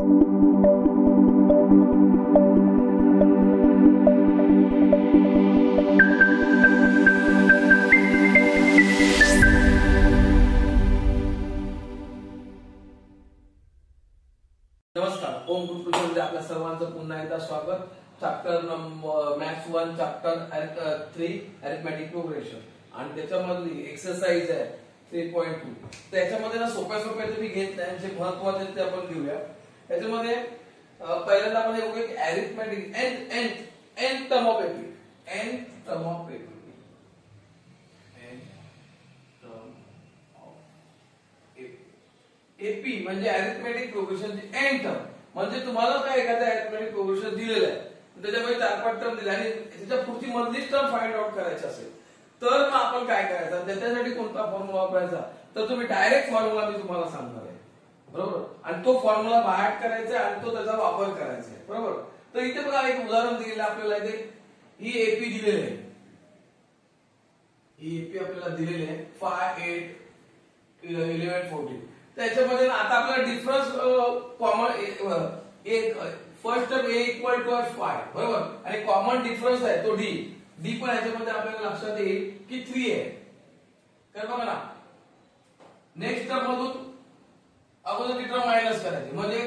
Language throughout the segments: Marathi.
नमस्कार, ओम गुरुकुलमध्ये आपल्या सर्वांचं पुन्हा एकदा स्वागत. Chapter number maths 1 chapter 3 arithmetic progression आणि त्याच्यामधली एक्सरसाइज आहे 3.2. त्याच्यामध्ये ना सोप्या तुम्ही घेत नाही, जे महत्त्वाचे ते आपण घेऊया. त्याच्यामध्ये पहिल्यांदा आपण हे बघूया की arithmetic n term of AP, n term of AP, AP म्हणजे अरिथमेटिक प्रोग्रेशनची एन टर्म. म्हणजे तुम्हाला काय एखादा अरिथमेटिक प्रोग्रेशन दिलेलं आहे, त्याच्यामध्ये 4-5 टर्म दिले आणि त्याच्या पुढची मधलीच टर्म फाइंड आउट करायची असेल तर मग आपण काय करायचं, त्याच्यासाठी कोणता फॉर्म्युला वापरायचा, तर तुम्ही डायरेक्ट फॉर्म्युला मी तुम्हाला सांगणार आहे, बरोबर. आणि तो फॉर्म्युला बाहेर करायचा आणि तो त्याचा वापर करायचा आहे, बरोबर. तर इथे बघा एक उदाहरण दिलेलं आपल्याला. इथे ही एपी दिलेली आहे, ही एपी आपल्याला दिलेली आहे 5, 8, 11, 14. त्याच्यामध्ये आता आपल्याला डिफरन्स कॉमन एक first term a equal to 5, बरोबर. आणि कॉमन डिफरन्स आहे तो d पण याच्यामध्ये आपल्याला लक्षात येईल की 3 आहे. तर बघा ना, नेक्स्ट टर्म मधून अगोदर ती टर्म मायनस करायची, म्हणजे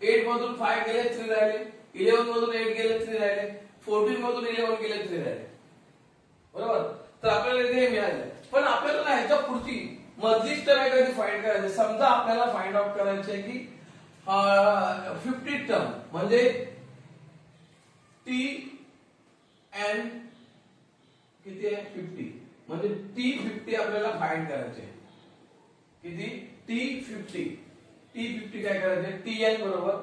8 मधून 5 गेले 3 राहिले, 11 मधून 8 गेले 3 राहिले, 14 मधून 11 गेले 3 राहिले, बरोबर. तर आपल्याला इथे हे मिळालं. पण आपल्याला ह्याच्या पुढची मधलीच टर्म एखादी फाइंड करायची. समजा आपल्याला फाइंड आउट करायचे आहे की 50 टर्म म्हणजे टी एन किती आहे 50, म्हणजे टी 50 आपल्याला फाइंड करायचे. किती टी 50 काय करायचे, टी एन बरोबर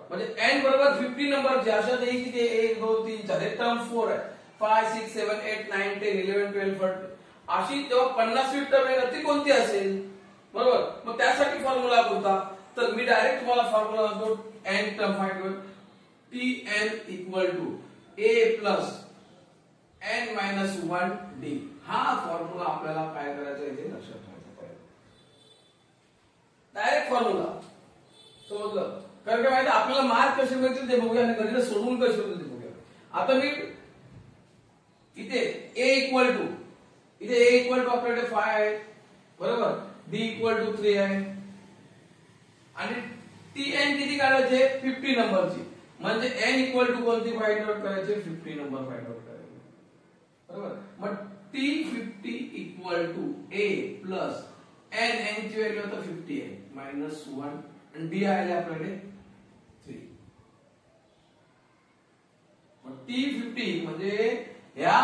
म्हणजे एन बरोबर 50 नंबरचे अशा येईल की 1 2 3 4 हे टर्म 4 आहे. 5 6 7 8 9 10 11 12 13 अशी तेव्हा 50वी टर्म आहे ती कोणती असेल, बरोबर. मग त्यासाठी फॉर्म्युला कोणता, तर मी डायरेक्ट तुम्हाला फॉर्म्युला सांगतो. एन टर्म फाइंड कर, T N equal to A plus N minus 1 D. हा फॉर्म्युला आपल्याला काय करायचा इथे लक्षात ठेवायचा आहे. डायरेक्ट फॉर्म्युला समजलं. कारण काय माहिती आपल्याला मार्क कसे मिळतील ते बघूया आणि गणित सोडवून कसे होतील ते बघूया. आता मी इथे ए इक्वल टू आपल्याकडे 5 आहे, बरोबर. डी इक्वल टू 3 आहे आणि टी एन किती काढायचे 50 नंबरची, म्हणजे एन इक्वल टू कोणती फाइंड आउट करायचे 50 नंबर फाइंड आउट करायचे, बरोबर. मग T 50 equal to A plus N ची व्हॅल्यू आता 50 आहे मायनस 1 आणि डी आले आपल्याकडे 3. मग टी 50 म्हणजे या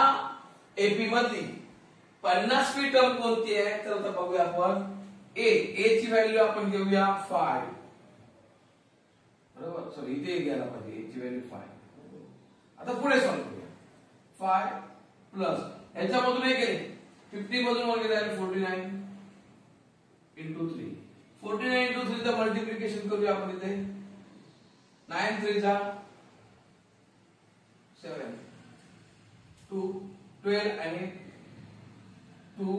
एपी मधली 50वी टर्म कोणती आहे, तर आता बघूया आपण. ए ची व्हॅल्यू आपण घेऊया 5, बरोबर. सॉरी इथे घ्यायला पाहिजे, ए ची व्हॅल्यू 5. आता पुढे सॉल्व्ह करूया. 5 प्लस याच्यामधून हे गेले 50 मधून वर गेले 49 इंटू 3. 49 इंटू 3 चं मल्टिप्लिकेशन करूया आपण इथे. 9 3 जा 7 2 12 आणि 2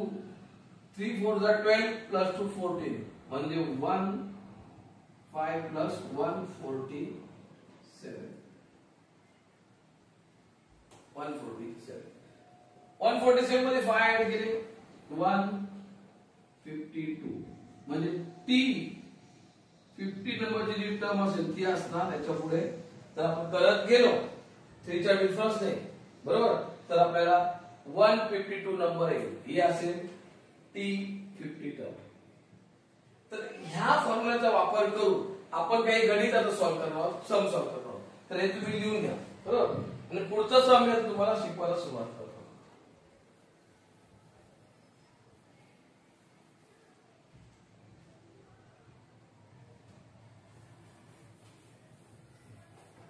3 4 जा 12 प्लस 2 14 म्हणजे 1 5 प्लस 1 47 147 मध्ये 5 ऍड केले 152 म्हणजे टी 50 नंबरची जी टर्म असेल ती असणार याच्या पुढे. तर आपण करत गेलो 3 चा डिफरन्स नाही, बरोबर. तर आपल्याला 152 नंबर येईल, ही असेल टी 50 टर्म. तर ह्या फॉर्म्युलाचा वापर करून आपण काही गणिताचं सॉल्व्ह करणार आहोत, सम सॉल्व्ह करणार आहोत. तर हे तुम्ही लिहून घ्या, बरोबर. आणि पुढचा सम मी तुम्हाला शिकवायला सुरुवात करतो.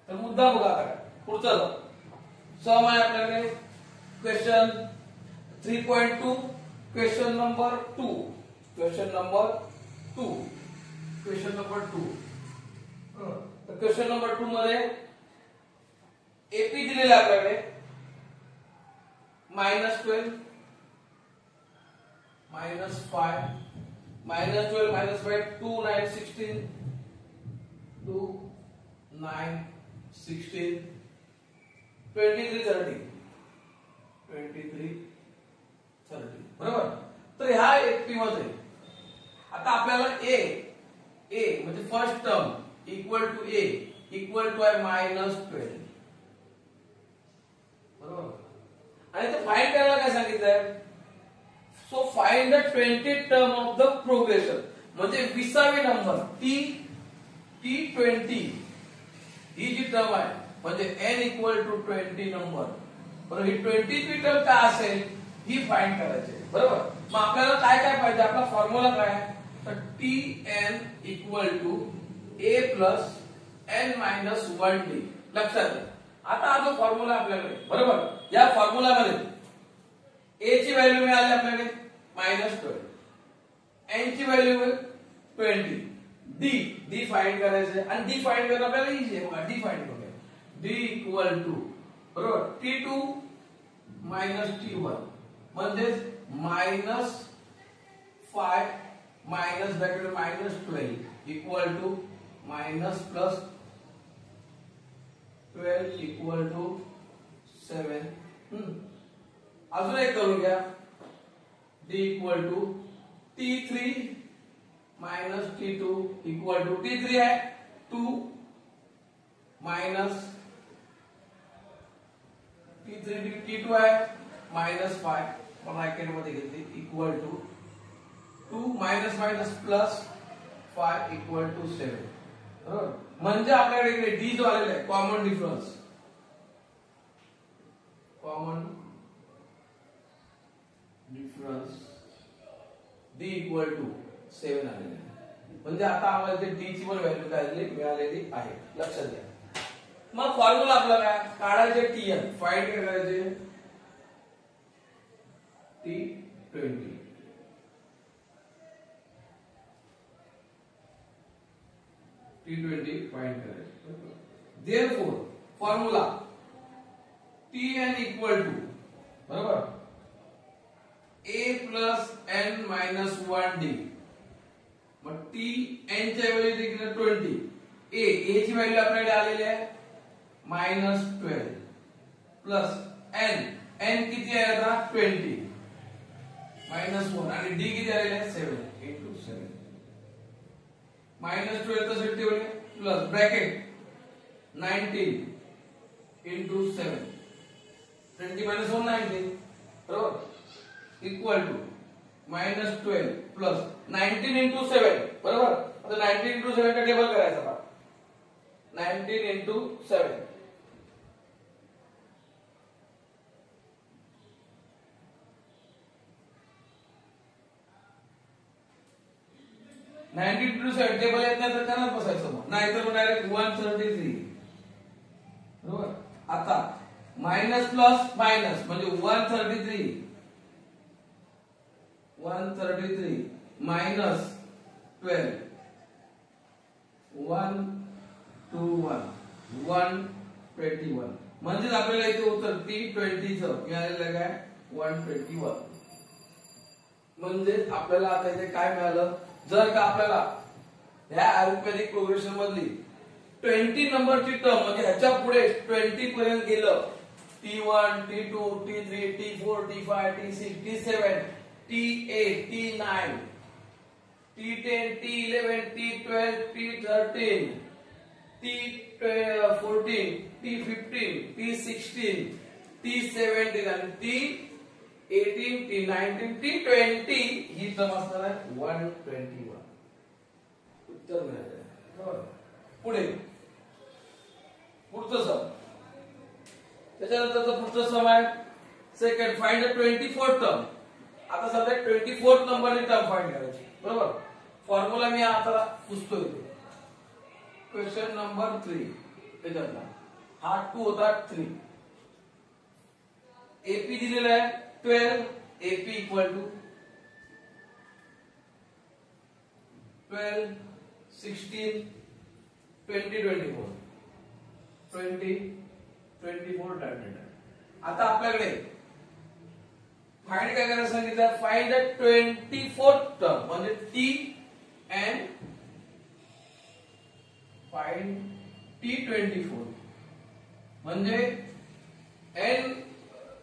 तर मुद्दा बघा काय पुढचा सम आहे आपल्याकडे. Question 3.2 question number 2 question number 2 तर क्वेश्चन नंबर 2 मध्ये एपी दिलेला आहे आपल्याकडे -12 -5 -12 -5 2 9 16 2 9 16 23 30 23 30 बरोबर. तर हा एक किंमत आहे. आता आपल्याला ए म्हणजे first term equal to A equal to आहे -12 बरोबर. आणि ते फाइंड करायला काय सांगितलंय, so find the 20 term of the progression, म्हणजे 20वी नंबर T20 ही जी टर्म आहे म्हणजे n इक्वल टू 20 नंबर बरोबर. ही 20वी टर्म काय असेल ही फाइंड करायची बरोबर. मग आपल्याला काय काय पाहिजे, आपला फॉर्म्युला काय आहे, तर Tn equal to a plus n minus 1d. लक्षात घ्या. आता हा जो फॉर्म्युला आपल्याकडे बरोबर, या फॉर्म्युलामध्ये a ची व्हॅल्यू मिळाली आपल्याकडे -12, n ची व्हॅल्यू 20, d फाइंड करायचे आणि d फाइंड करणं आपल्याला इझी आहे. बघा d फाइंड करूया. d इक्वल टू बरोबर T2 मायनस T1 म्हणजे -5 minus bracket -12 equal to minus plus 12 equal to 7. अजून एक करून घ्या. d equal to T3 minus T2 equal to T3 आहे 2 मायनस T3 T2 आहे -5 ब्रॅकेट मध्ये घेतली equal to 2 minus minus plus 5 equal to 7 बरोबर. म्हणजे आपल्याकडे इकडे d जो आलेला आहे common difference d equal to 7 आलेला आहे. म्हणजे आता आम्हाला इथे d ची पण व्हॅल्यू काय मिळालेली आहे. लक्षात घ्या. मग फॉर्म्युला आपला काय काढायचे, Tn फाइंड करायचे T20 फाइंड करायचे. Therefore formula Tn equal to बरोबर a plus n minus 1d. मग Tn च्या व्हॅल्यू देखील 20, a ची व्हॅल्यू आपल्याकडे आलेली आहे -12 प्लस n किती आहे आता 20 -1 आणि d किती आलेले आहे 7 into 7 -12 तसे ठेवले प्लस ब्रॅकेट 19 into 7 20 minus 1 19 बरोबर इक्वल टू -12 प्लस 19 into 7 बरोबर. आता 19 into 7 का टेबल करायचा बघा. 19 into 7 19 into 7 टेबल येत नाही तर करत बसायचं मग, नाही तर डायरेक्ट 133 बरोबर. आता मायनस प्लस मायनस म्हणजे 133 मायनस 12 121 121 म्हणजे आपल्याला इथे उत्तर T20 चं मिळालेलं काय 121. म्हणजे आपल्याला आता इथे काय मिळालं, जर का आपल्याला ह्या अरिथमेटिक प्रोग्रेशन मधली 20 नंबरची टर्म म्हणजे ह्याच्या पुढे 20 पर्यंत गेलं T1 T2 T3 T4 T5 T6 T7 T8 T9 T10 T11 T12 T13 T14 T15 T16 T17 आणि T18 T19 T20 ही टर्म असणार आहे 121. उत्तर मिळालं. पुढे पुढचं सम, त्याच्यानंतरचं पुढचं सम आहे second find the 24th term. आता सध्या 24th नंबरची टर्म फाइंड करायची बरोबर. फॉर्म्युला मी आता पुसतोय. क्वेश्चन नंबर 3 त्याच्यातला हा 2 होता 3. एपी दिलेला आहे 12, एपी इक्वल टू 12 16 20 24 20 आता आपल्याकडे फाइंड काय करायला सांगितलं, फाइंड द 24th टर्म म्हणजे T and फाइंड T24 म्हणजे n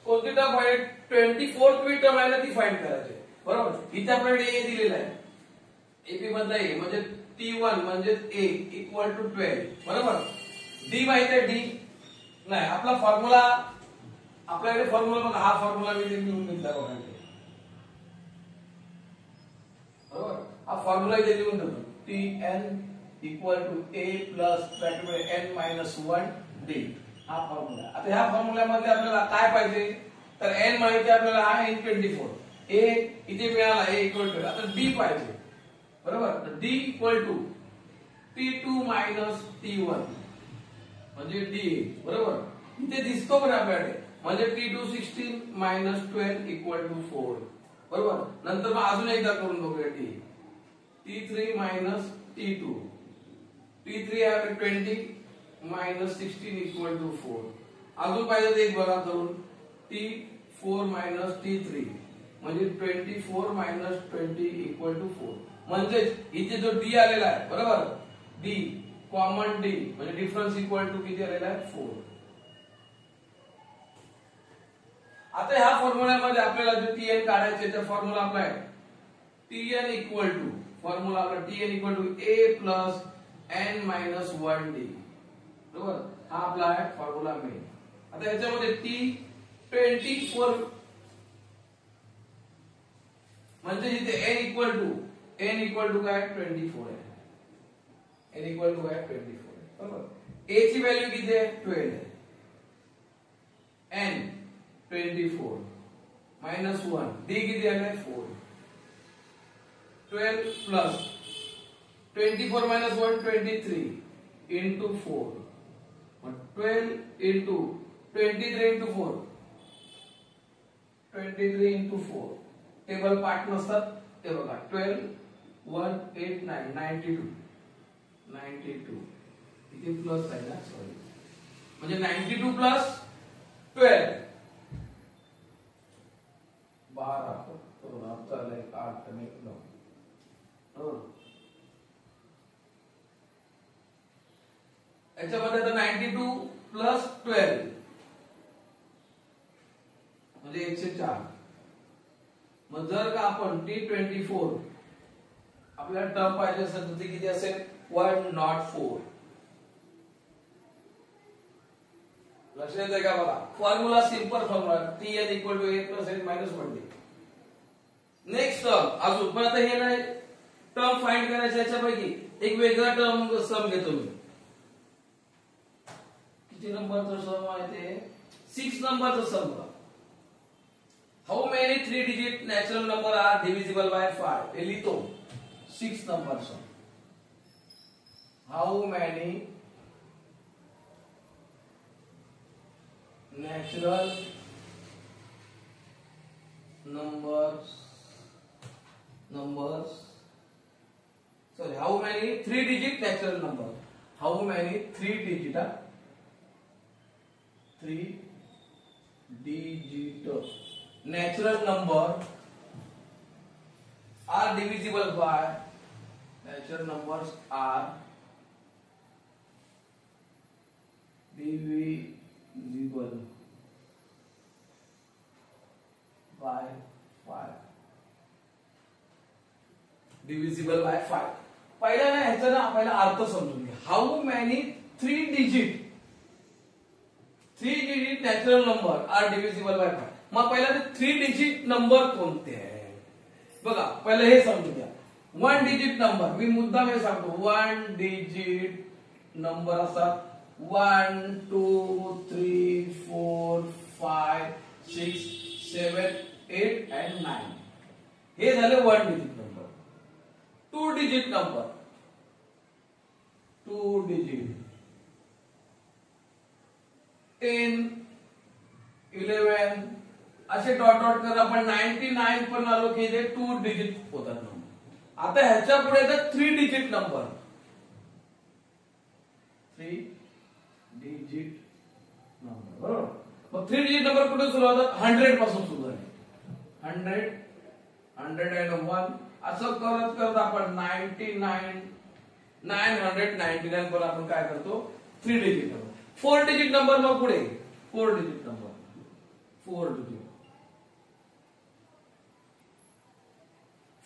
कोणती टर्म आहे 24th टर्म आहे ना ती फाइंड करायची बरोबर इथे आपल्याकडे a दिलेला आहे AP मधला a म्हणजे T1 म्हणजे a इक्वल टू 12 बरोबर d माहिती आहे d नाही आपला फॉर्म्युला आपल्याकडे फॉर्म्युला बघा हा फॉर्म्युला मी लिहून घेतला बघा बरोबर हा फॉर्म्युला इथे लिहून ठेवतो Tn equal to a plus bracket n minus 1 d हा फॉर्म्युला आता ह्या फॉर्म्युल्यामध्ये आपल्याला काय पाहिजे तर n माहिती आपल्याला हा n24 a इथे मिळाला a इक्वल टू आता d पाहिजे बरोबर तर d equal to T2 minus T1 म्हणजे d बरोबर इथे दिसतो पण आपल्याकडे म्हणजे T2 16 मायनस 12 इक्वल टू 4 बरोबर नंतर मग अजून एकदा करून बघूया d T3 minus T2 T3 आहे 20 मायनस 16 इक्वल टू 4 अजून पाहिजे तर एक बघा करून T4 मायनस T3 म्हणजे 24 मायनस 20 इक्वल टू 4 म्हणजे इथे जो d आलेला आहे बरोबर d कॉमन d म्हणजे डिफरन्स इक्वल टू किती आलेला आहे 4 आता ह्या फॉर्म्युल्यामध्ये आपल्याला जो Tn काढायचे तर फॉर्म्युला आपला आहे Tn इक्वल टू फॉर्म्युला आपला Tn equal to a plus n minus 1d बरोबर हा आपला आहे फॉर्म्युला मेन आता याच्यामध्ये T24 म्हणजे इथे n इक्वल टू काय 24 आहे n इक्वल टू काय 24 आहे बरोबर a ची व्हॅल्यू किती आहे 12 आहे n 24 मायनस 1 d किती आले 4 12 plus 24 minus 1 23 into 4 12 into 23 into 4 23 into 4 table part नसतात ते बघा 12 1 8 9 92 इथे प्लस आहे ना सॉरी म्हणजे 92 प्लस 12 12 तो आपचा आलाय 8 आणि 9 हो याच्यामध्ये आता 92 प्लस 12 म्हणजे 104 मग जर का आपण T24 आपल्याला टर्म पाहिजे असेल तर ते किती असेल 104 लक्षात येते का बघा formula simple formula Tn equal to a plus n minus 1d next term अजून पण आता हे नाही टर्म फाइंड करायचे याच्यापैकी एक वेगळा टर्म सम घेतो मी किती नंबरचा सम आहे ते 6 नंबरचा सम बघा How many 3-digit natural number are divisible by 5? हे लिहितो 6 number sum How many natural numbers sorry how many 3-digit natural number how many 3-digit 3-digit natural number are divisible by natural numbers are divisible by 5 divisible by 5 पहिला ना ह्याचा ना पहिला अर्थ समजून घ्या how many 3-digit natural number are divisible by 5 मग पहिला ते 3-digit नंबर कोणते आहेत बघा पहिलं हे समजून घ्या 1-digit नंबर मी मुद्दाम हे सांगतो 1-digit नंबर असतात 1 2 3 4 5 6 7 8 and 9 हे झाले 1-digit number 2-digit number 2-digit 10 11 असे डॉट डॉट कर आपण 99 पण आलो की ते 2-digit होतात नंबर आता ह्याच्या पुढे येतात 3-digit नंबर 3-digit नंबर बरोबर मग 3-digit नंबर कुठे सुरू होतात 100 पासून सुरू झाले 100 101 असं करत करत आपण 99 999 पण आपण काय करतो 3 डिजिट नंबर. 4 डिजिट नंबर मग पुढे 4 digit number 4 digit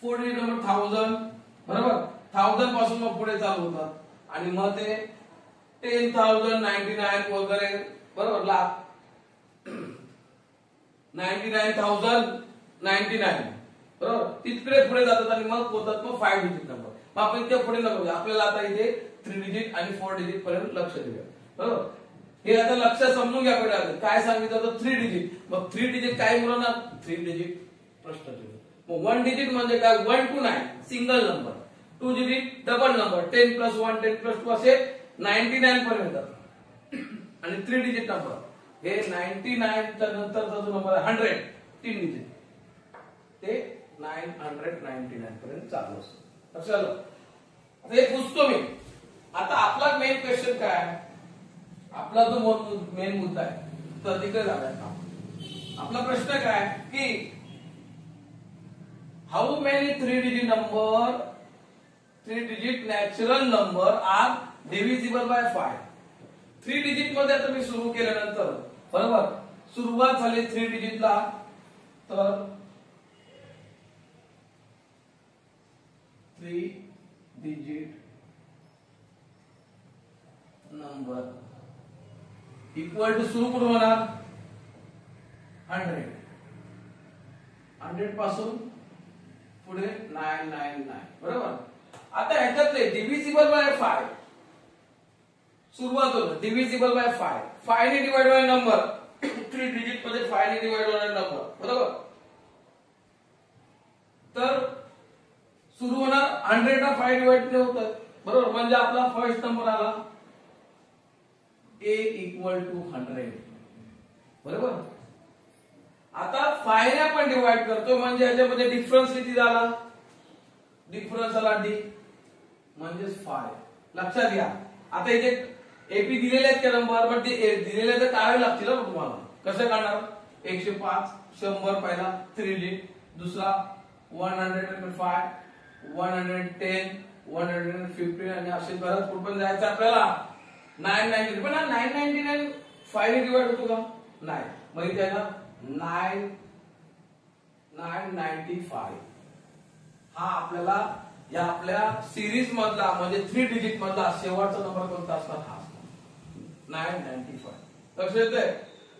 4 digit number 1000 बरोबर. 1000 पासून मग पुढे चालू होतात आणि मग ते 10,099 वगैरे बरोबर लाख 99,099 बरोबर तिकडे पुढे जातात आणि मग होतात मग 5 डिजिट नंबर. मग आपण इथे पुढे नको आपल्याला आता इथे 3 डिजिट आणि 4 डिजिट पर्यंत लक्ष देऊया बरोबर. हे आता लक्ष समजून घ्या पहिले काय सांगितलं होतं 3 डिजिट. मग 3 डिजिट काय बोलणार 3 डिजिट प्रश्न चिन्ह. मग 1 डिजिट म्हणजे काय 1 to 9 single number. 2 digit double number 10 + 1 10 + 2 असे 99 पर्यंत येतात. आणि 3 डिजिट नंबर हे 99 च्या नंतरचा जो नंबर आहे 100 3 डिजिट ते 999 पर्यंत चालू असतो. लक्षात हे पुसतो मी. आता आपला मेन क्वेश्चन काय आहे आपला जो मेन मुद्दा आहे तर तिकडे जाऊया. आपला प्रश्न काय की how many 3 digit natural number are divisible by 5. 3 digit मध्ये आता मी सुरू केल्यानंतर बरोबर सुरुवात झाली 3 डिजिटला तर 3 डिजिट नंबर इक्वल टू सुरू कुठून होणार 100 पासून पुढे 999 बरोबर. आता ह्याच्यातले डिव्हिजिबल बाय 5 सुरुवात होतं डिव्हिजिबल बाय 5 5 ने डिवाइड होणारा नंबर 3 डिजिट मध्ये 5 ने डिवाइड होणारा नंबर बरोबर. तर सुरू होणार 100 ला 5 डिवाइड होतात बरोबर. म्हणजे आपला फर्स्ट नंबर आला a = 100 बरोबर. आता 5 ने आपण डिवाइड करतो म्हणजे याच्यामध्ये डिफरन्स किती झाला डिफरन्स आला d म्हणजे 5. लक्षात घ्या आता इथे एपी दिलेले आहेत का नंबर पण ते दिलेले तर काढावे लागतील ना तुम्हाला. कसं काढणार 105 100 पहिला 3 डिजिट दुसरा 105 110 115 आणि असे करत कुठे जायचं आपल्याला 999 पण 999 5 ने डिवाइड होतो का नाही. मग इथे आहे ना 995 हा आपल्याला या आपल्या सिरीज मधला म्हणजे 3 डिजिट मधला शेवटचा नंबर कोणता असणार हा 995. लक्षात येतंय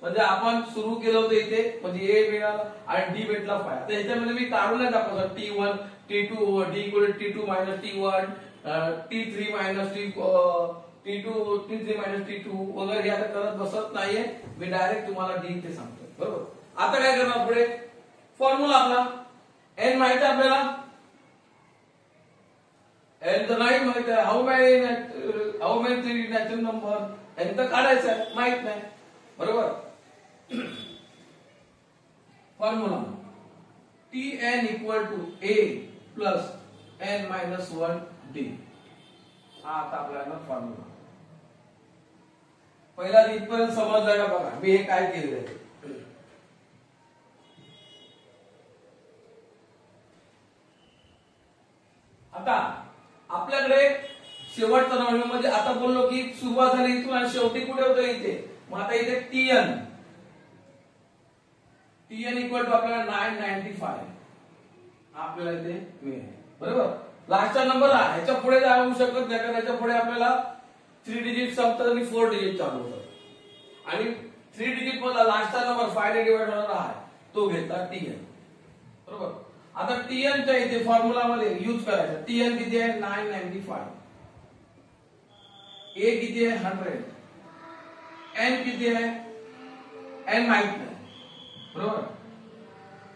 म्हणजे आपण सुरू केलं होतं इथे म्हणजे ए मिळाला आणि डी भेटला 5. आता ह्याच्यामध्ये मी काढून नाही दाखवतो T1 T2 D = T2 - T1 T3 - T2 T3 - T2 वगैरे हे आता करत बसत नाहीये मी डायरेक्ट तुम्हाला डी ते सांगतो बरोबर. आता काय करणार पुढे फॉर्म्युला आपला n माहिती आहे आपल्याला n तर नाही माहित आहे. How many natural number n तर काढायचं आहे माहित नाही बरोबर. Formula Tn = a + n - 1 d हा आता आपल्याला फॉर्म्युला पहिला इथपर्यंत समजलं का बघा मी हे काय केलेलं आहे. आता आपल्याकडे शेवटचा नंबर म्हणजे आता बोललो की सुरुवात झाली इथून आणि शेवटी कुठे होतं इथे. मग आता इथे Tn = आपल्याला 995 आपल्याला इथे मिळेल बरोबर. लास्टचा नंबर हा ह्याच्या पुढे जाऊ शकत नाही कारण ह्याच्या पुढे आपल्याला 3 डिजिट संपतात आणि 4 डिजिट चालू होतात आणि 3 डिजिट मधला लास्टचा नंबर 5 ने डिवाइड होणारा आहे तो घेतला Tn बरोबर. आता Tn च्या इथे फॉर्म्युला मध्ये यूज करायचा. Tn किती आहे 995 a किती आहे 100 n किती आहे n माहित नाही बरोबर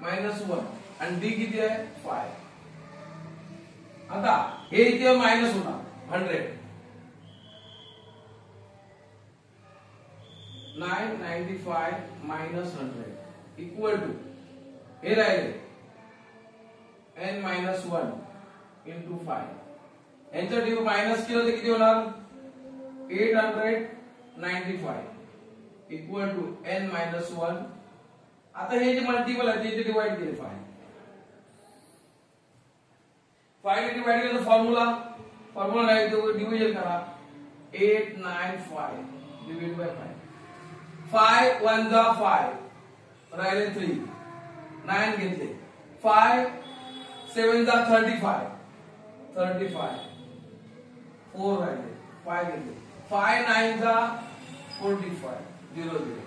-1 आणि d किती आहे 5. आता हे इथे मायनस होणार 100 995 - 100 इक्वल टू हे राहिले n - 1 * 5 यांच्या डी मायनस केलं तर किती होणार 895 इक्वल टू n - 1. आता हे जे मल्टिपल आहे ते डिवाइड केले 5 ने डिवाइड केलं फॉर्म्युला फॉर्म्युला काय डिव्हिजन करा 8 9 5 डिवाइड बाय 5 5 1 जा 5 राहिले 3 9 घेतले 5 7 जा 35 35 4 राहिले 5 घेतले 5 9 जा 45 0 0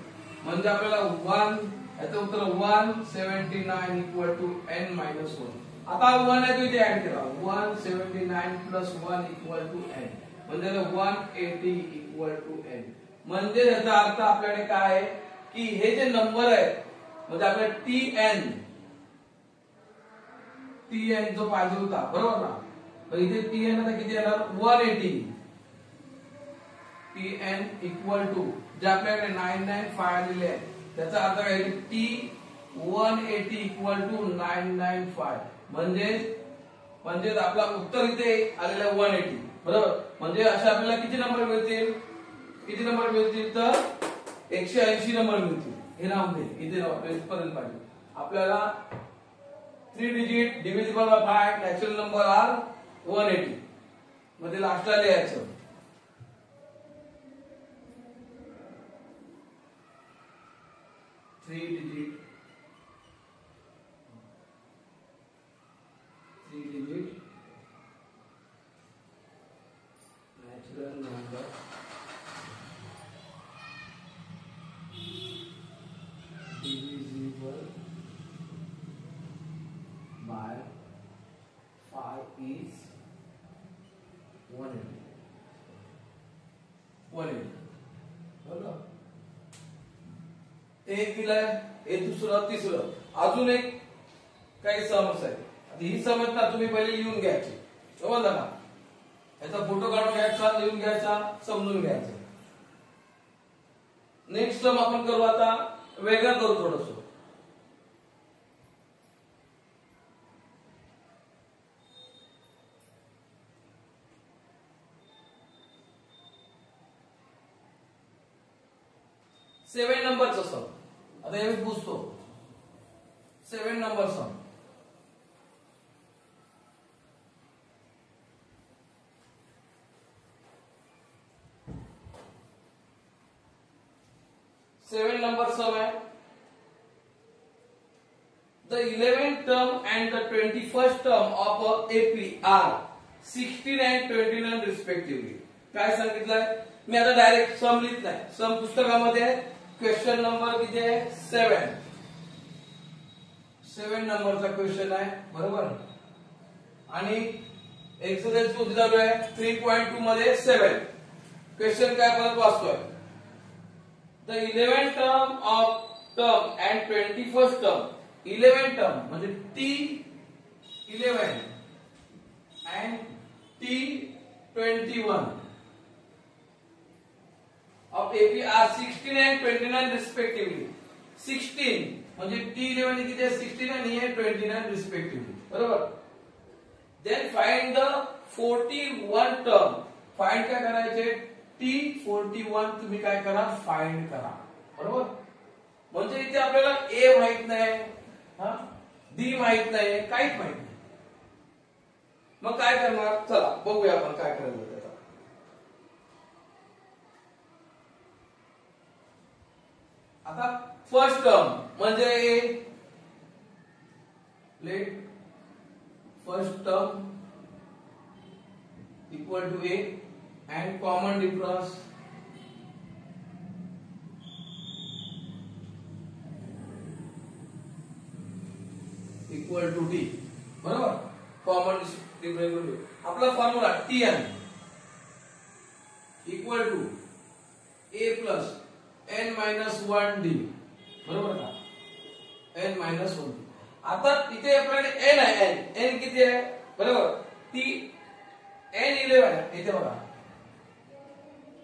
म्हणजे आपल्याला 1 याचं उत्तर 179 इक्वल टू n मायनस 1. आता 1 आहे तो इथे ऍड करा 179 प्लस 1 इक्वल टू n म्हणजे 180 इक्वल टू n. म्हणजे याचा अर्थ आपल्याकडे काय आहे की हे जे नंबर आहे म्हणजे आपल्याला tn जो पाहिजे होता बरोबर ना, तर इथे tn आता किती येणार 180. tn इक्वल टू जे आपल्याकडे 995 दिले आहे त्याचा अर्थ काय t 180 इक्वल टू 995 म्हणजे आपला उत्तर इथे आलेला 180 बरोबर. म्हणजे अशा आपल्याला किती नंबर मिळतील तर 180 नंबर मिळतील. हे नाव दे इथे पर्यंत पाहिजे आपल्याला 3 digit divisible by 5 natural number are 180 मध्ये लास्टला लिहायचं. Three digit natural number divisible by 5 is 180. बरोबर. एक दिलाय हे दुसरं तिसरं अजून एक काही समस्या आहे. ही समस्या तुम्ही पहिले लिहून घ्यायची समजलं का. याचा फोटो काढून घ्यायचा लिहून घ्यायचा समजून घ्यायचा. नेक्स्ट टर्म आपण करू आता वेगळं करू थोडस. सेवन नंबरचा सम आता हे मी पुसतो. 7 नंबर सम 7 number sum है. The 11th term and the 21st term of a AP are 16 and 29 respectively. काय सांगितलंय मी आता डायरेक्ट सम लिहित नाही. सम पुस्तकामध्ये आहे. क्वेश्चन नंबर किती आहे 7 नंबरचा क्वेश्चन आहे बरोबर. आणि एक्सरसाइज कोणती चालू आहे 3.2 मध्ये 7 क्वेश्चन काय परत वाचतोय. The 11th term and 21st term. 11th term म्हणजे T11 and T21 of AP are 16 and 29 respectively. 16 म्हणजे T11 किती आहे 16 आणि हे 29 respectively बरोबर. Then find the 41 term. Find काय करायचे T41 तुम्ही काय करा फाइंड करा बरोबर. म्हणजे इथे आपल्याला A माहित नाही D माहित नाही काहीच माहित नाही. मग काय करणार चला बघूया आपण काय करायचं त्याचा. आता फर्स्ट टर्म म्हणजे let first term equal to A and common difference equal to D बरोबर. कॉमन डिफरन्स आपला formula Tn equal to A plus n minus 1D बरोबर का n मायनस 1D. आता इथे आपल्याकडे n आहे n किती आहे बरोबर n11 इथे बघा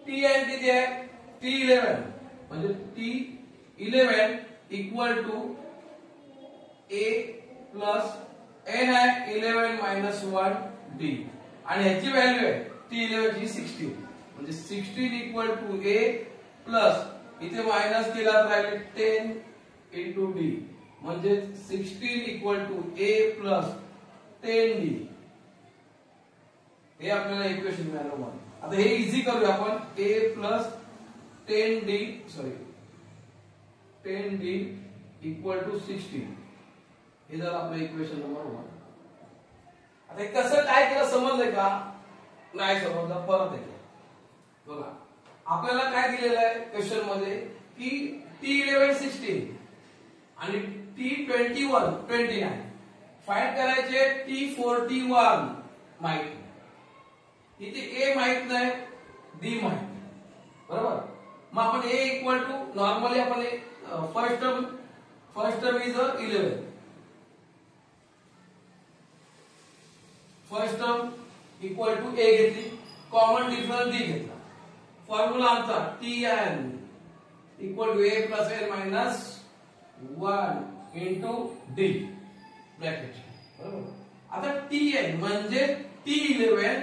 Tn किती आहे T11 म्हणजे T11 equal to A plus n आहे 11 मायनस 1D आणि ह्याची व्हॅल्यू आहे T11 ची 16 म्हणजे 16 इक्वल टू A प्लस इथे मायनस केला तर राहिले 10 इंटू D म्हणजे 16 equal to A plus 10D हे आपल्याला इक्वेशन मिळालं 1. आता हे इझी करूया आपण. a plus 10d equal to 16. हे झालं आपलं इक्वेशन नंबर 1. आता हे कसं काय केलं समजलंय का? नाही समजलं परत एकदा बघा. आपल्याला काय दिलेलं आहे क्वेश्चन मध्ये की T11 16 आणि T21 29 फाइंड करायचे. T41 माहित नाही, इथे A माहित नाही, D माहित नाही, बरोबर. मग आपण A इक्वल टू नॉर्मली आपण first term is 11. First term equal to A घेतली, कॉमन डिफरन्स D घेतला. फॉर्म्युला आमचा Tn equal to A plus N minus 1 into D bracket, बरोबर. आता Tn म्हणजे T11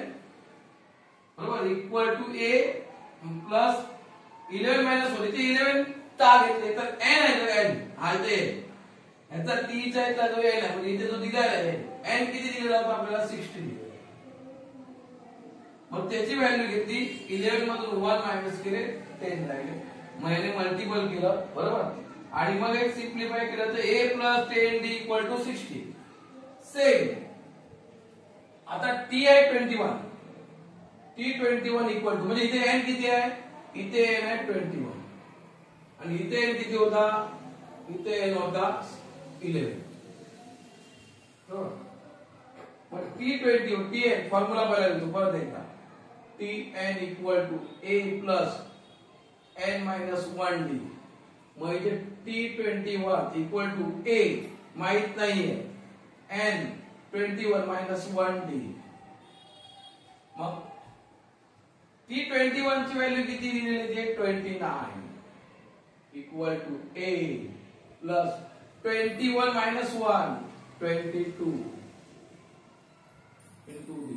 बरोबर equal to A plus 11 minus 1. इथे 11 का घेतले तर n आहे, तो n हा इथे याचा T चा इथला जो n आहे म्हणजे इथे जो दिला आहे n किती दिलेला होता आपल्याला 16 दिलेला. मग त्याची व्हॅल्यू घेतली, 11 मधून 1 मायनस केले 10 राहिले. मग याने मल्टिपल केलं, बरोबर. आणि मग एक सिम्प्लिफाय केलं तर A plus 10d equal to 60. Same आता T आहे 21, T21 इक्वल टू म्हणजे इथे n किती आहे, इथे n आहे 21 आणि इथे n किती होता, इथे n होता 11. मग T20 फॉर्म्युला पहिला लिहितो परत एकदा. Tn equal to A plus n minus 1d. मग इथे T21 इक्वल टू A माहित नाहीये, n 21 मायनस 1d. मग T21 ची व्हॅल्यू किती दिलेली आहे 29 equal to A plus 21 minus 1 22 into D.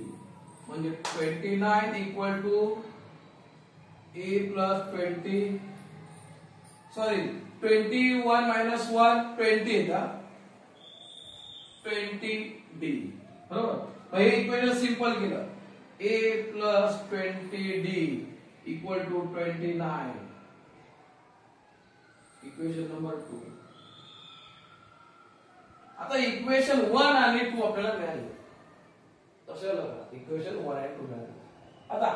म्हणजे 29 equal to A plus 21 minus 1 20 येता 20D, बरोबर. मग हे इक्वेशन सिंपल केलं. A plus 20D equal to 29. Equation number 2. आता इक्वेशन 1 आणि 2 आपल्याला मिळाले. तसं बघा इक्वेशन 1 आणि 2 मिळाले. आता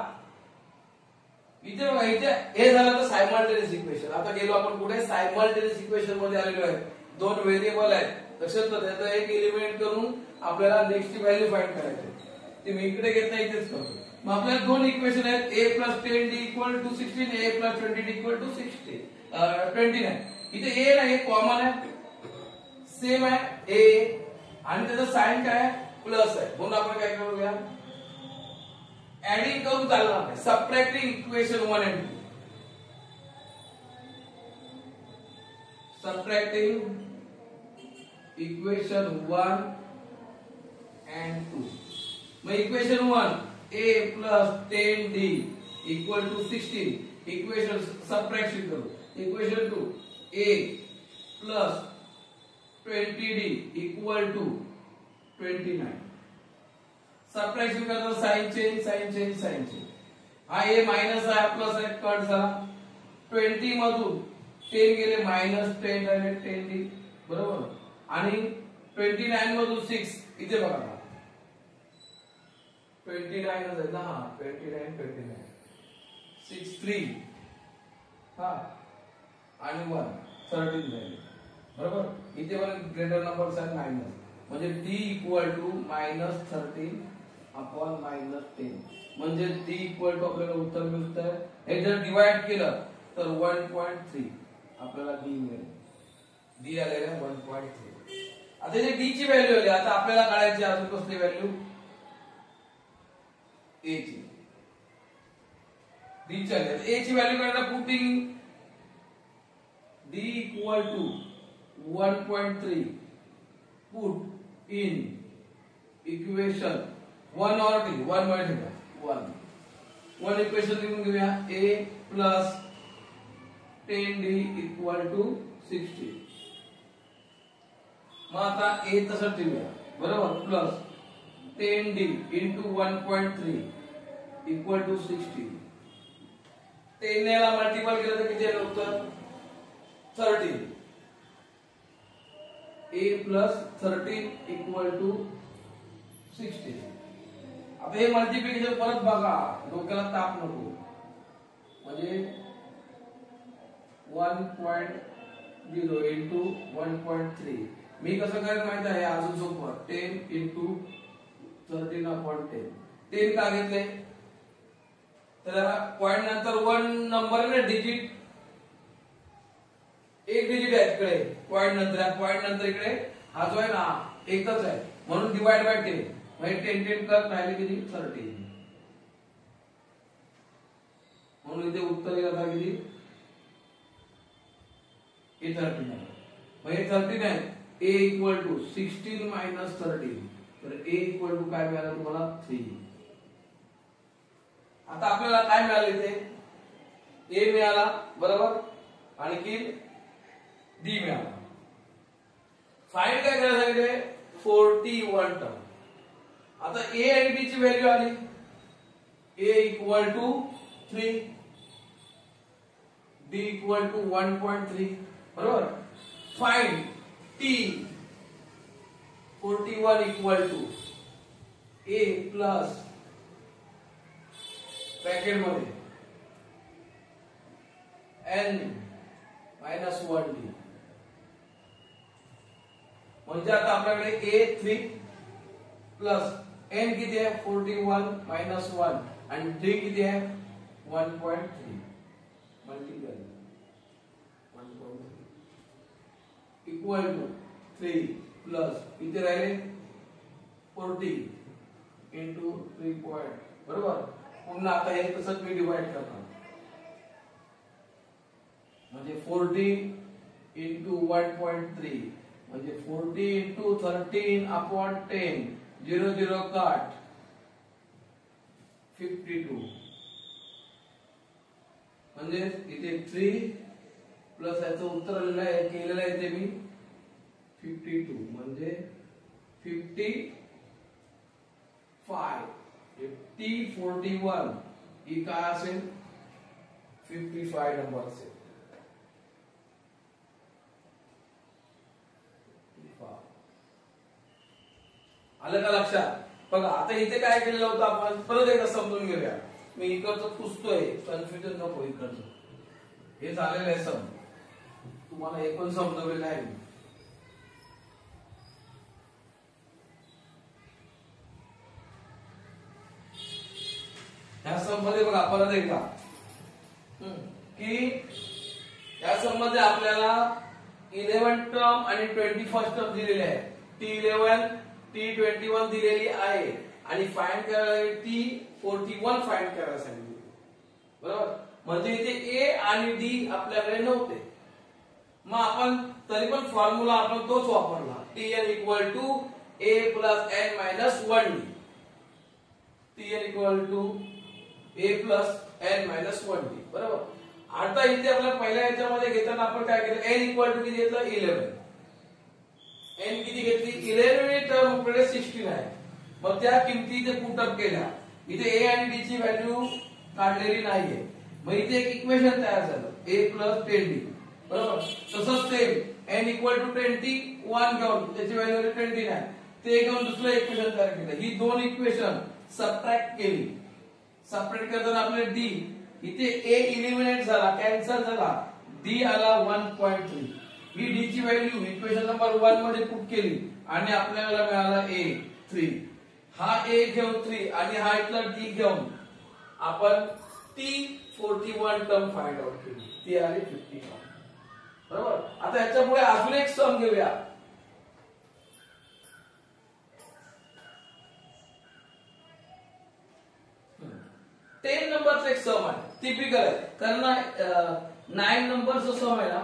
इथे बघा इथे हे झालं तर सायमल्टेनियस इक्वेशन. आता गेलो आपण पुढे सायमल्टेनियस इक्वेशन मध्ये आलेलो आहे. दोन व्हेरिएबल आहेत, लक्षात ठेवा. त्याचा एक एलिमेंट करून आपल्याला नेक्स्ट ची व्हॅल्यू फाइंड करायची. ते मी इकडे घेत नाही, इथेच करतो. मग आपल्याला दोन इक्वेशन आहेत. A plus 10d equal to 16, A plus 20d equal to 29. इथे A नाही, कॉमन आहे, सेम आहे A आणि त्याचं साइन काय आहे प्लस आहे. म्हणून आपण काय करूया ऍडिंग करून चालणार नाही. सबट्रॅक्टिंग इक्वेशन 1 आणि 2. Subtracting equation 1 and 2. मग equation 1 A plus 10d equal to 16. Equation subtraction करू. Equation 2 A plus 20d equal to 29. Subtraction करतो साइन चेंज. हा A मायनस आहे, प्लस आहे, कट झाला. 20 मधून 10 गेले मायनस 10 राहिले 10d, बरोबर. आणि 29 मधून 6 इथे बघा 29 आहे ना, 29 6 3 हा आणि 1 13 झाले, बरोबर. इथे पण ग्रेटर नंबर्स आहेत मायनस, म्हणजे D equal to minus 13 upon minus 10. म्हणजे D इक्वल टू आपल्याला उत्तर मिळतं. हे जर डिवाइड केलं तर 1.3 आपल्याला D मिळेल. D आलेला 1.3. आता जे D ची व्हॅल्यू आली, आता आपल्याला काढायची अजून कसली व्हॅल्यू A ची. D ची आली, A ची व्हॅल्यू काढायला putting D equal to 1.3 put in equation 1 or D. 1 मध्ये 1 इक्वेशन लिहून घेऊया. A plus 10d equal to 60. मग आता A तसं ठेवूया, बरोबर. Plus 10d into 1.3 equal to 60. 10 ने याला मल्टिपल केलं तर किती येईल उत्तर 13. a plus 13 equal to 60. आता हे मल्टिप्लिकेशन परत बघा, डोक्याला ताप नको. म्हणजे 1.0 into 1.3 मी कसं करायचं माहिती आहे, अजून सोपं 10 into 13/10. 10 का घेतले तर पॉइंट नंतर 1 नंबर आहे ना, डिजिट एक डिजिट आहे इकडे पॉइंट नंतर इकडे हा जो आहे ना एकच आहे, म्हणून डिवाइड बाय 10 म्हणजे 10 करत राहिले किती 13. म्हणून इथे उत्तर येईल आता किती 13 आहे. म्हणजे 13 आहे. a इक्वल टू 16 मायनस 13, तर a इक्वल टू काय मिळालं तुम्हाला 3. आता आपल्याला काय मिळाले इथे a मिळाला बरोबर, आणखी d मिळाला. फाइंड काय करायला सांगितले 41 टर्म. आता a आणि d ची व्हॅल्यू आली, a equal to 3, d equal to 1.3 बरोबर. Find t 41 equal to a plus bracket मध्ये n मायनस 1d. म्हणजे आता आपल्याकडे a 3 प्लस n किती आहे 41 मायनस 1 आणि d किती आहे 1.3 मल्टीप्लाय 1.3 इक्वल टू 3 प्लस इथे राहिले 40 इंटू 3 पॉइंट बरोबर. पुन्हा आता हे तसंच मी डिवाइड करणार, म्हणजे 40 इंटू 1.3 म्हणजे 40 इंटू 13/10 0 0 काट 52 म्हणजे इथे 3 प्लस याचं उत्तर केलेलं आहे ते मी 52 म्हणजे 55 T41 ही काय असेल 55 नंबर असेल. आलं का लक्षात. बघा आता इथे काय केलेलं होतं आपण परत एकदा समजून घेऊया. मी इकडचं पुसतोय, कन्फ्युजन नको इकडचं. हे झालेलं आहे सम, तुम्हाला हे पण समजवलेलं आहे. ह्या सम मध्ये बघा परत एकदा की या सम मध्ये आपल्याला 11 टर्म आणि 21 टर्म दिलेले आहे. T11 T21 दिलेली आहे आणि फाइंड करायला T41 फाइंड करायला सांगितले बरोबर. म्हणजे इथे A आणि D आपल्याकडे नव्हते, मग आपण तरी पण फॉर्म्युला आपण तोच वापरला, Tn equal to A plus n minus 1d. Tn equal to A plus n minus 1d बरोबर. आता इथे आपल्या पहिल्या याच्यामध्ये घेताना आपण काय केलं n इक्वल टू किती घेतलं 11. n किती घेतली 11 टर्म आपल्याकडे 16 आहे, मग त्या किमती इथे पुट अप केल्या. इथे a आणि d ची व्हॅल्यू काढलेली नाहीये, मग इथे एक इक्वेशन तयार झालं a प्लस 10d बरोबर. तसंच सेम n इक्वल टू 21 घेऊन त्याची व्हॅल्यू 29 आहे, ते घेऊन दुसरं इक्वेशन तयार केलं. ही दोन इक्वेशन सबट्रॅक्ट केली. सबट्रॅक्ट करताना आपले d इथे a इलिमिनेट झाला, कॅन्सल झाला, d आला 1.3. ही d ची व्हॅल्यू इक्वेशन नंबर 1 मध्ये पुट केली आणि आपल्याला मिळाला a 3. हा a घेऊन 3 आणि हा इथला d घेऊन आपण T41 टर्म फाइंड आउट केली, ती आली 50 बरोबर. आता याच्या पुढे अजून एक सम घेऊया. टेन नंबरचा एक सम आहे, टिपिकल आहे, कारण 9 नंबरचा सम आहे ना.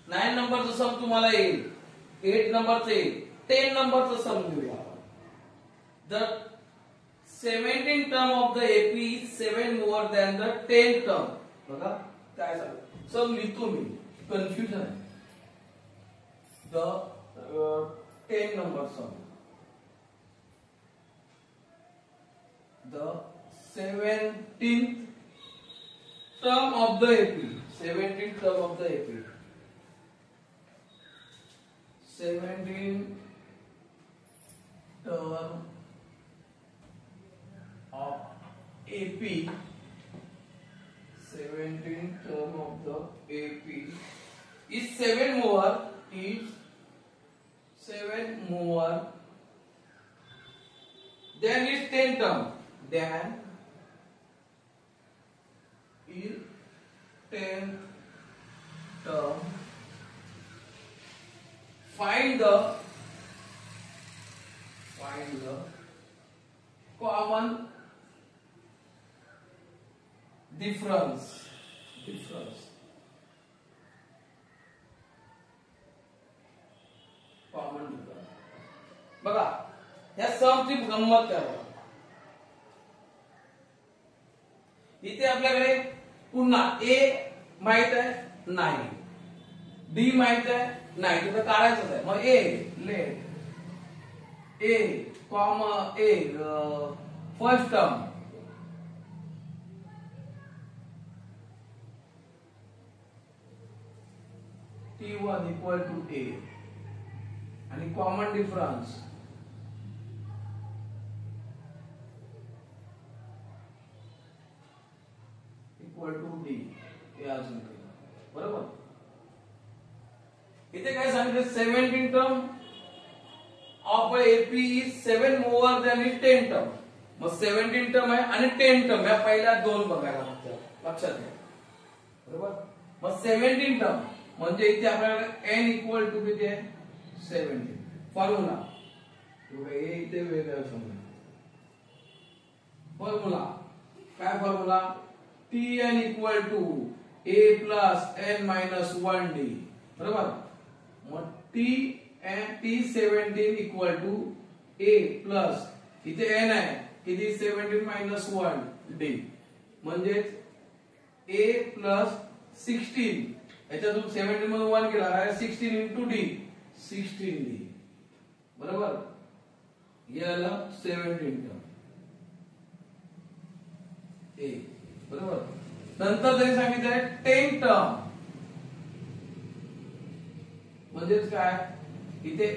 नाइन नंबरचा सम तुम्हाला येईल, 8 नंबरचा येईल, 10 नंबरचा सम घेऊया. The 17 term of the AP is 7 more than the 10 term बघा काय झालं सम लिहितो मी कन्फ्युजन आहे the 10 number sum the 17th term of the AP 17th term of the AP 17th term of AP 17th term of the AP is 7 more than is 10 term than is 10th term. Find the common difference. Common difference. बघा या समची गंमत काय बघा इथे आपल्याकडे पुन्हा ए माहित आहे नाही डी माहित आहे नाही तिथं काढायचंच आहे मग A let A comma A first term T1 equal to A आणि common difference equal to D हे अजून बरोबर इथे काय सांगितलं 17 term of AP is 7 more than 10 term मग 17 टर्म आहे आणि 10 टर्म या पहिल्या दोन बघायला लागतात लक्षात घ्या बरोबर मग 17 टर्म म्हणजे इथे आपल्याला n इक्वल टू किती आहे 17 फॉर्म्युला इथे वेगळा फॉर्म्युला काय formula Tn equal to A plus n minus 1d बरोबर मग T17 equal to A plus इथे n आहे किती 17 मायनस 1d म्हणजे A प्लस 16 याच्यातून 17 मधून 1 गेला 16 इंटू d 16d बरोबर याला 17 टर्म ए बरोबर नंतर तरी सांगितलंय 10 टर्म म्हणजेच काय इथे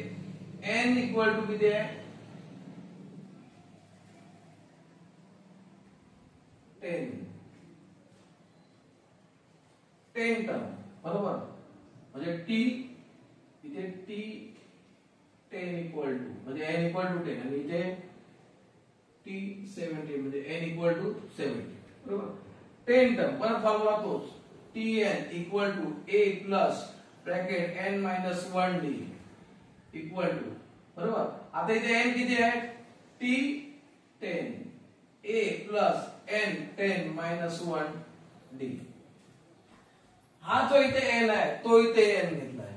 n इक्वल टू किती आहे 10 टर्म बरोबर म्हणजे t इथे t 10 इक्वल टू म्हणजे n इक्वल टू 10 आणि इथे T17 म्हणजे n इक्वल टू 70 बरोबर 10 टर्म परत फॉर्म्युला तोच Tn equal to A plus bracket n minus 1d equal to बरोबर आता इथे n किती आहे T10 A plus n 10 minus 1d हा जो इथे n आहे तो इथे n घेतला आहे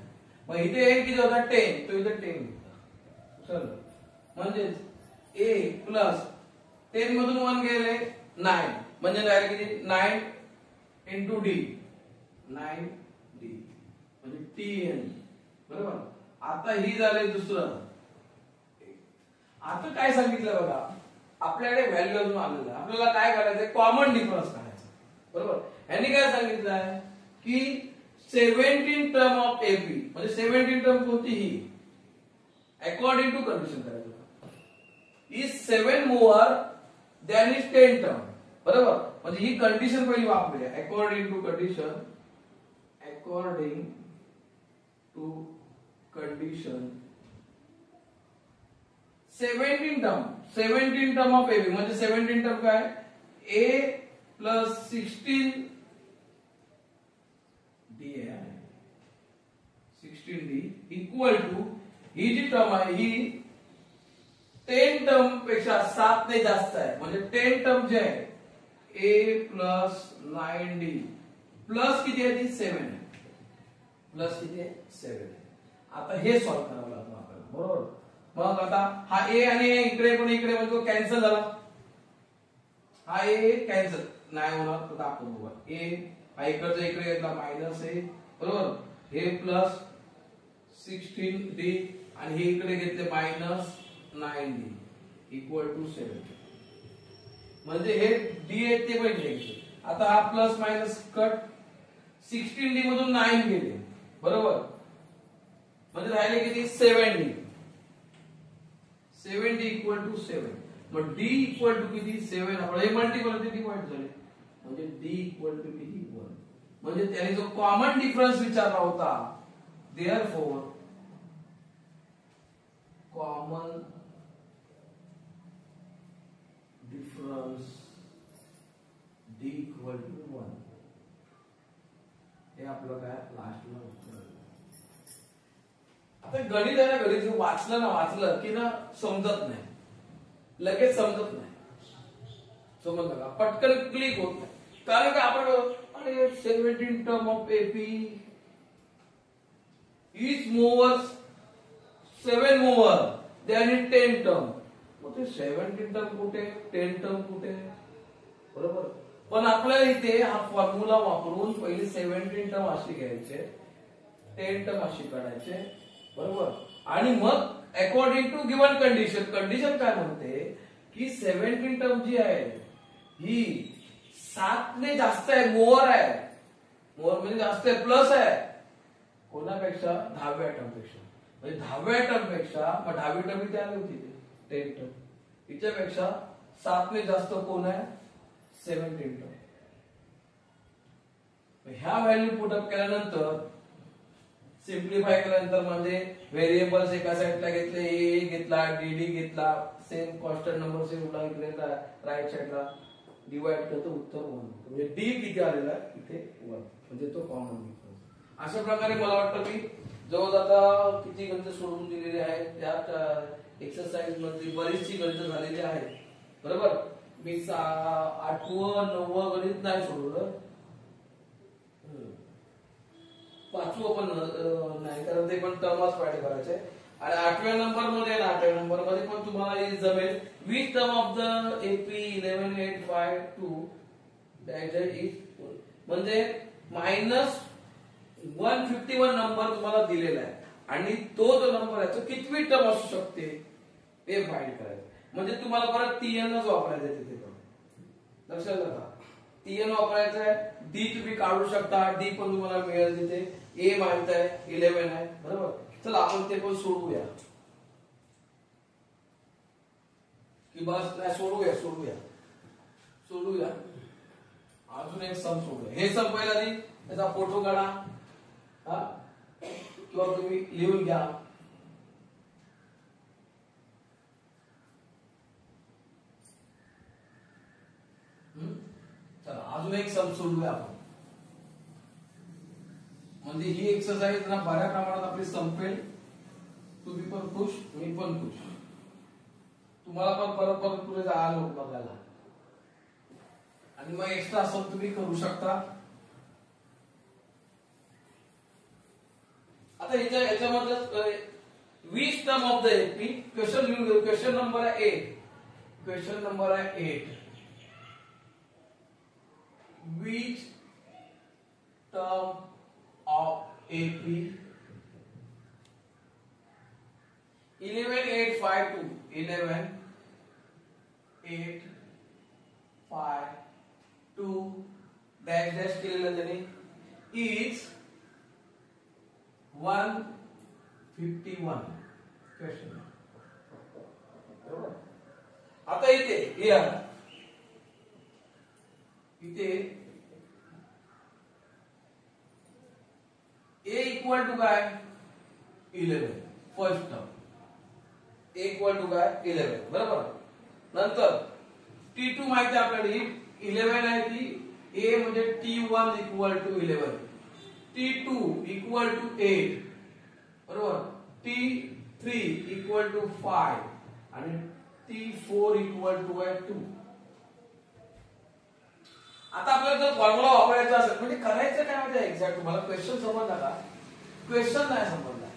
मग इथे n किती होता 10 तो इथे 10 घेतला चल म्हणजे a प्लस 10 मधून 1 गेले 9 म्हणजे डायरेक्ट किती 9 इंटू d 9d म्हणजे tn बरोबर आता ही झाले दुसरं आता काय सांगितलं बघा आपल्याकडे व्हॅल्यू अजून आलेलं आहे आपल्याला काय करायचंय कॉमन डिफरन्स काढायचा बरोबर यांनी काय सांगितलं आहे की 17 टर्म ऑफ AP म्हणजे 17 टर्म कोणतीही अकॉर्डिंग टू कंडिशन करायचं is 7 more than is 10 term बरोबर म्हणजे ही कंडिशन पहिली वापरूया according to condition 17 term of AB म्हणजे 17 टर्म काय A प्लस 16 D आहे 16D इक्वल टू ही जी टर्म आहे ही 10 टर्म पेक्षा 7 ने जास्त आहे म्हणजे 10 टर्म जे आहे A प्लस 9D प्लस किती आहे ती 7 आहे प्लस किती आहे 7 आहे आता हे सॉल्व्ह करावं लागतं आपल्याला बरोबर मग आता हा A आणि A इकडे पण इकडे म्हणजे तो कॅन्सल झाला हा A कॅन्सल नाही होणार तर दाखवू बघा A हा इकडचा इकडे घेतला मायनस ए, बरोबर, हे प्लस 16d आणि हे इकडे घेतले मायनस 9d इक्वल टू 7. म्हणजे हे डी आहे ते पण घ्यायचे. आता हा प्लस मायनस कट, 16d मधून 9 गेले, बरोबर, म्हणजे राहिले किती 7d. 7d equal to 7. मग d इक्वल टू किती 7. आपण हे मल्टिपल मध्ये डिवाइड झाले म्हणजे d इक्वल टू किती 1. म्हणजे त्याने जो कॉमन डिफरन्स विचारला होता, therefore common difference d equal to 1, हे आपलं काय लास्टला उत्तर. आता गणित आहे ना, गणित वाचलं की ना समजत नाही, लगेच समजत नाही, समजलं का, पटकन क्लिक होत नाही. कारण का आपण अरे 17 term of AP is more 7 more than 10 term. मग ते 17 टर्म कुठे, 10 टर्म कुठे, बरोबर. पण आपल्याला इथे हा फॉर्म्युला वापरून पहिले 17 टर्म अशी घ्यायचे, 10 टर्म अशी काढायचे, बरोबर. आणि मग according to given condition, condition काय म्हणते की 17 टर्म जी आहे ही 7 ने जास्त आहे, मोर आहे, मोर म्हणजे जास्त आहे, प्लस आहे कोणापेक्षा, 10व्या टर्म पेक्षा. म्हणजे 10व्या टर्म पेक्षा, मग 10वी टर्म इथे आली होती 10 टर्म, हिच्यापेक्षा 7 ने जास्त कोण आहे, 17 टर्म. ह्या व्हॅल्यू पुटअप केल्यानंतर, सिम्प्लिफाय केल्यानंतर, म्हणजे व्हेरिएबल्स एका साईडला घेतले, ए घेतला, डी घेतला, सेम कॉन्स्टंट नंबर सेम उडा इकडे राईट साईडला डिवाइड करतो, उत्तर 1. म्हणजे डी किती आलेला इथे 1, म्हणजे तो कॉमन डिफरन्स. अशा प्रकारे मला वाटतं की जवळ आता किती गणित सोडवून दिलेले आहेत, त्या एक्सरसाइज मध्ये बरीचशी गणित झालेली आहेत, बरोबर. मी 8वं 9वं गणित नाही सोडवलं, 5वं पण नाही, कारण ते पण टर्मच फाइंड करायचे. आणि 8व्या नंबर मध्ये 8व्या नंबर मध्ये पण तुम्हाला हे जमेल. Which term of the AP 11852 is, म्हणजे मायनस 151 नंबर तुम्हाला दिलेला आहे आणि तो जो नंबर आहे तो कितवी टर्म असू शकते हे फाइंड करायचं. म्हणजे तुम्हाला परत TNच वापरायचं आहे तिथे, पण लक्षात घ्या TN वापरायचं आहे. डी तुम्ही काढू शकता, डी पण तुम्हाला मिळेल तिथे. ए माहित आहे 11 आहे, बरोबर. चला आपण ते पण सोडवूया की बस नाही, सोडूया अजून एक सम सोडूया. हे सम पहिला आधी त्याचा फोटो काढा, हा, किंवा तुम्ही लिहून घ्या. चला अजून एक सम सोडूया आपण. म्हणजे ही एक्सरसाइज ना बऱ्या प्रमाणात आपली संपेल. तुम्ही पण खुश, मी पण खुश. तुम्हाला पण परत पुढे जायला बघायला, आणि मग एक्स्ट्रा सम तुम्ही करू शकता. आता याच्यामध्ये which term of the AP, question लिहून घेऊ. क्वेश्चन नंबर आहे 8. Which term of AP 11852 dash dash केलेलं त्याने इज 151 क्वेश्चन. आता इथे ए इक्वल टू काय 11, first term A equal to काय 11, बरोबर. नंतर T2 माहिती आहे आपल्याला 11 आहे ती. ए म्हणजे T1 equal to 11, T2 equal to 8, बरोबर. T3 इक्वल टू 5 आणि T4 इक्वल टू 2. आता आपल्याला जर फॉर्म्युला वापरायचा असेल, म्हणजे करायचं काय माहिती एक्झॅक्ट, तुम्हाला क्वेश्चन समजला का, क्वेश्चन नाही समजला,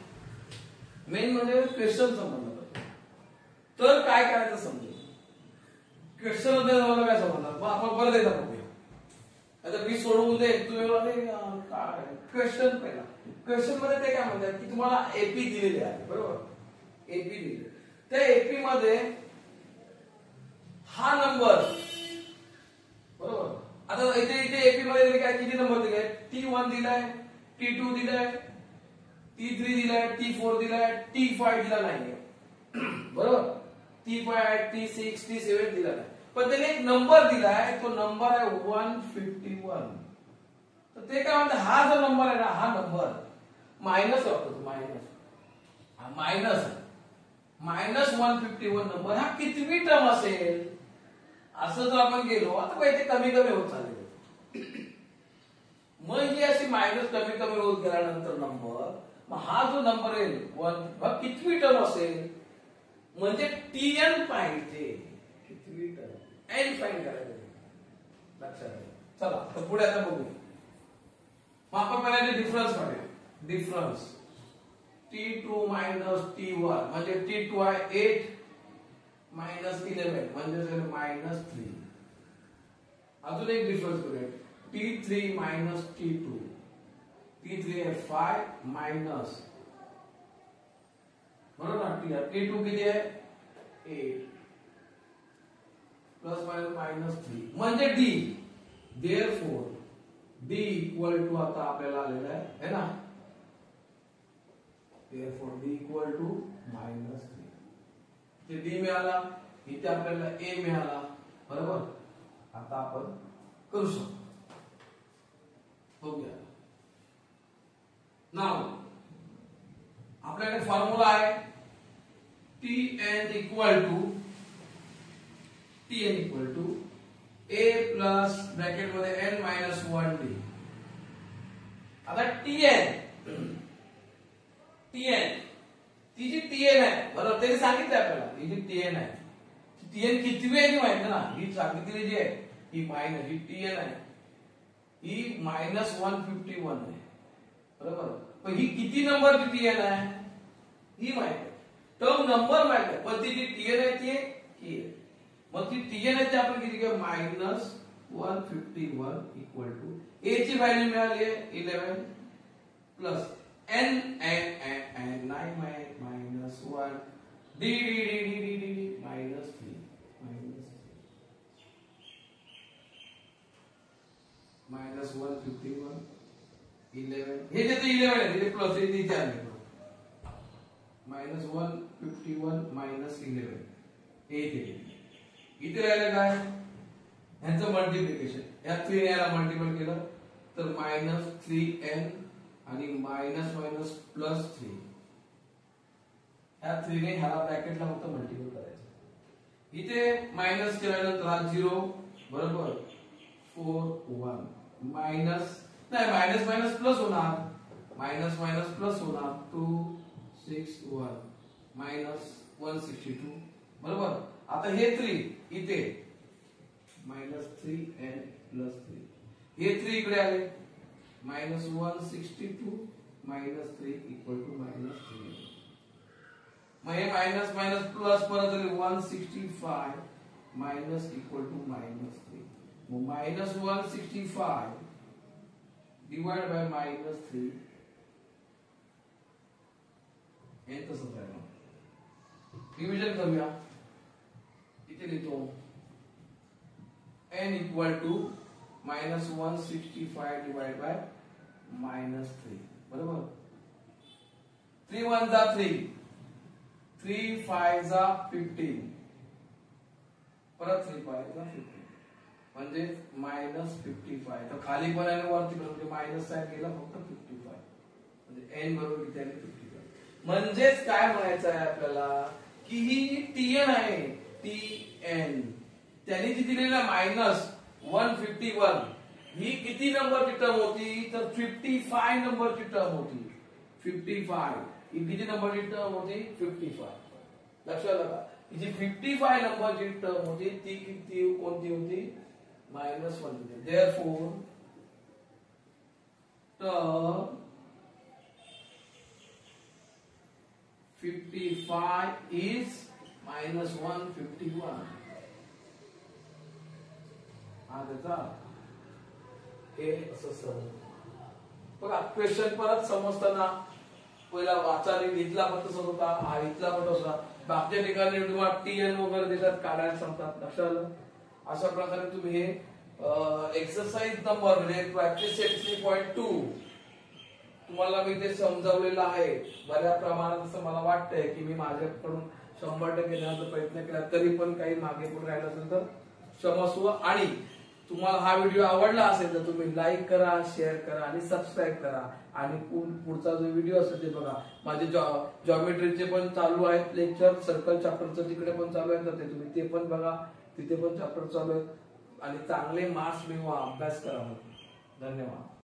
मेन म्हणजे क्वेश्चन समजला तर काय करायचं समजेल. क्वेश्चन मध्ये तुम्हाला काय समजणार, मग आपण परत एकदा बघूया. आता मी सोडवून दे, तुम्ही म्हणाले काय क्वेश्चन पहिला. क्वेश्चन मध्ये ते काय म्हणतात की तुम्हाला एपी दिलेले आहे, बरोबर. एपी दिले, त्या एपी मध्ये हा नंबर, बरोबर. आता इथे एपी मध्ये काय किती नंबर दिले? T1 दिलाय, T2 दिलाय, T3 दिलाय, T4 दिलाय, T5 दिला नाहीये, बरोबर. T5, T6, T7 दिला नाही, पण त्याने एक नंबर दिलाय, तो नंबर आहे 151. तर ते काय म्हणतात, हा जो नंबर आहे ना, हा नंबर मायनस वापरतो, मायनस 151 नंबर हा कितवी टर्म असेल असं जर आपण गेलो, आता काही ते कमी कमी होत चालले. मग ही अशी मायनस कमी कमी होत गेल्यानंतर नंबर, मग हा जो नंबर आहे 1 हा कितवी टर्म असेल, म्हणजे TN पाहिजे, कितवी टर्म एन फाइंड करायचं, लक्षात घ्या. चला तर पुढे आता बघू. मग आपण पहिल्यांदा डिफरन्स काढूया. डिफरन्स T2 मायनस T1 म्हणजे T2 आहे 8 मायनस 11 म्हणजे मायनस 3. अजून एक डिफरन्स करूया. T3 मायनस T2, T3 आहे 5 मायनस, बरोबर ना. T2 किती आहे 8 प्लस मायनस 3 म्हणजे D. Therefore D equal to आता आपल्याला आलेला आहे ना, therefore D equal to minus 3. इथे D मिळाला, इथे आपल्याला A मिळाला, बरोबर. आता आपण करू शकतो. हो गया. नाउ आपल्याकडे फॉर्म्युला आहे Tn equal to A plus bracket मध्ये n मायनस 1D. आता Tn ती जी Tn आहे, बरोबर, त्यांनी सांगितलं आपल्याला ही जी Tn आहे, Tn कितवी आहे माहिती ना, ही सांगितलेली जी आहे ही मायनस, ही Tn आहे ही मायनस 151 आहे, बरोबर. पण ही किती नंबरची Tn आहे ही माहिती आहे, टर्म नंबर माहिती आहे, पण ती जी Tn आहे ती ही आहे. मग ती Tn आहे ती आपण किती घेऊ, मायनस 151 इक्वल टू A ची व्हॅल्यू मिळाली आहे 11 plus n 9 minus 1 d minus 3 minus 151 11 हे जे 11 आहे ते प्लस हे इथे आले, मायनस 151 मायनस 11 हे इथे राहिलं काय, ह्याचं मल्टिप्लिकेशन, या 3 याला मल्टिपल केलं तर मायनस 3n आणि मायनस मायनस प्लस 3. ह्या 3 ने ह्याला ब्रॅकेटला फक्त मल्टिपल करायचं. इथे मायनस केल्यानंतर हा 0, बरोबर 4 1 मायनस नाही मायनस मायनस प्लस होणार, मायनस मायनस प्लस होणार 2 6 1 मायनस 162, बरोबर. आता हे 3 इथे मायनस 3n प्लस 3, हे 3 इकडे आले, minus 162 minus 3 equal to minus 3. मग हे मायनस मायनस प्लस परत झाले 165 मायनस इक्वल टू मायनस 3. मग मायनस 165 डिवाइड बाय मायनस 3 हे तसंच राहिलं. डिव्हिजन करूया, इथे लिहितो n equal to minus 165 divide by minus 3, बरोबर. 3 1 जा 3, 3 5 जा 15, परत 3 5 जा 15 म्हणजे मायनस 55. तर खाली पण आणि वरती पण म्हणजे मायनस साइन गेला फक्त 55 म्हणजे n बरोबर किती आले 55. म्हणजेच काय म्हणायचं आहे आपल्याला की ही जी Tn आहे Tn त्याने जी दिलेला मायनस 151 ही किती नंबरची टर्म होती, तर 55 नंबरची टर्म होती. 55 ही किती नंबरची टर्म होती, 55. लक्षात आलं का, ही जी 55 नंबरची टर्म होती ती किती कोणती होती, मायनस 1 होती. Therefore term 55 is minus 151. हा त्याचा हे असं समजतं. बघा क्वेश्चन परत समजताना पहिला वाचायला इथला पण तसंच होता, हा इथला पण होता. बाकीच्या ठिकाणी तुम्हाला TN वगैरे देतात, काढायला सांगतात. लक्षात आलं? अशा प्रकारे तुम्ही हे एक्सरसाइज नंबर म्हणजे प्रॅक्टिस सेट 3.2 तुम्हाला मी ते समजावलेलं आहे. बऱ्या प्रमाणात असं मला वाटतंय की मी माझ्याकडून 100% देण्याचा प्रयत्न केला, तरी पण काही मागे पुढे राहिलं असेल तर क्षमस्व. आणि तुम्हाला हा व्हिडिओ आवडला असेल तर तुम्ही लाईक करा, शेअर करा आणि सबस्क्राईब करा. आणि पुढचा जो व्हिडिओ असेल ते बघा. माझे जॉमेट्रीचे पण चालू आहेत लेक्चर, सर्कल चॅप्टरचं तिकडे पण चालू आहे, तर ते तुम्ही ते पण बघा, तिथे पण चॅप्टर चालू आहेत. आणि चांगले मार्क्स मिळवा, अभ्यास करा. धन्यवाद.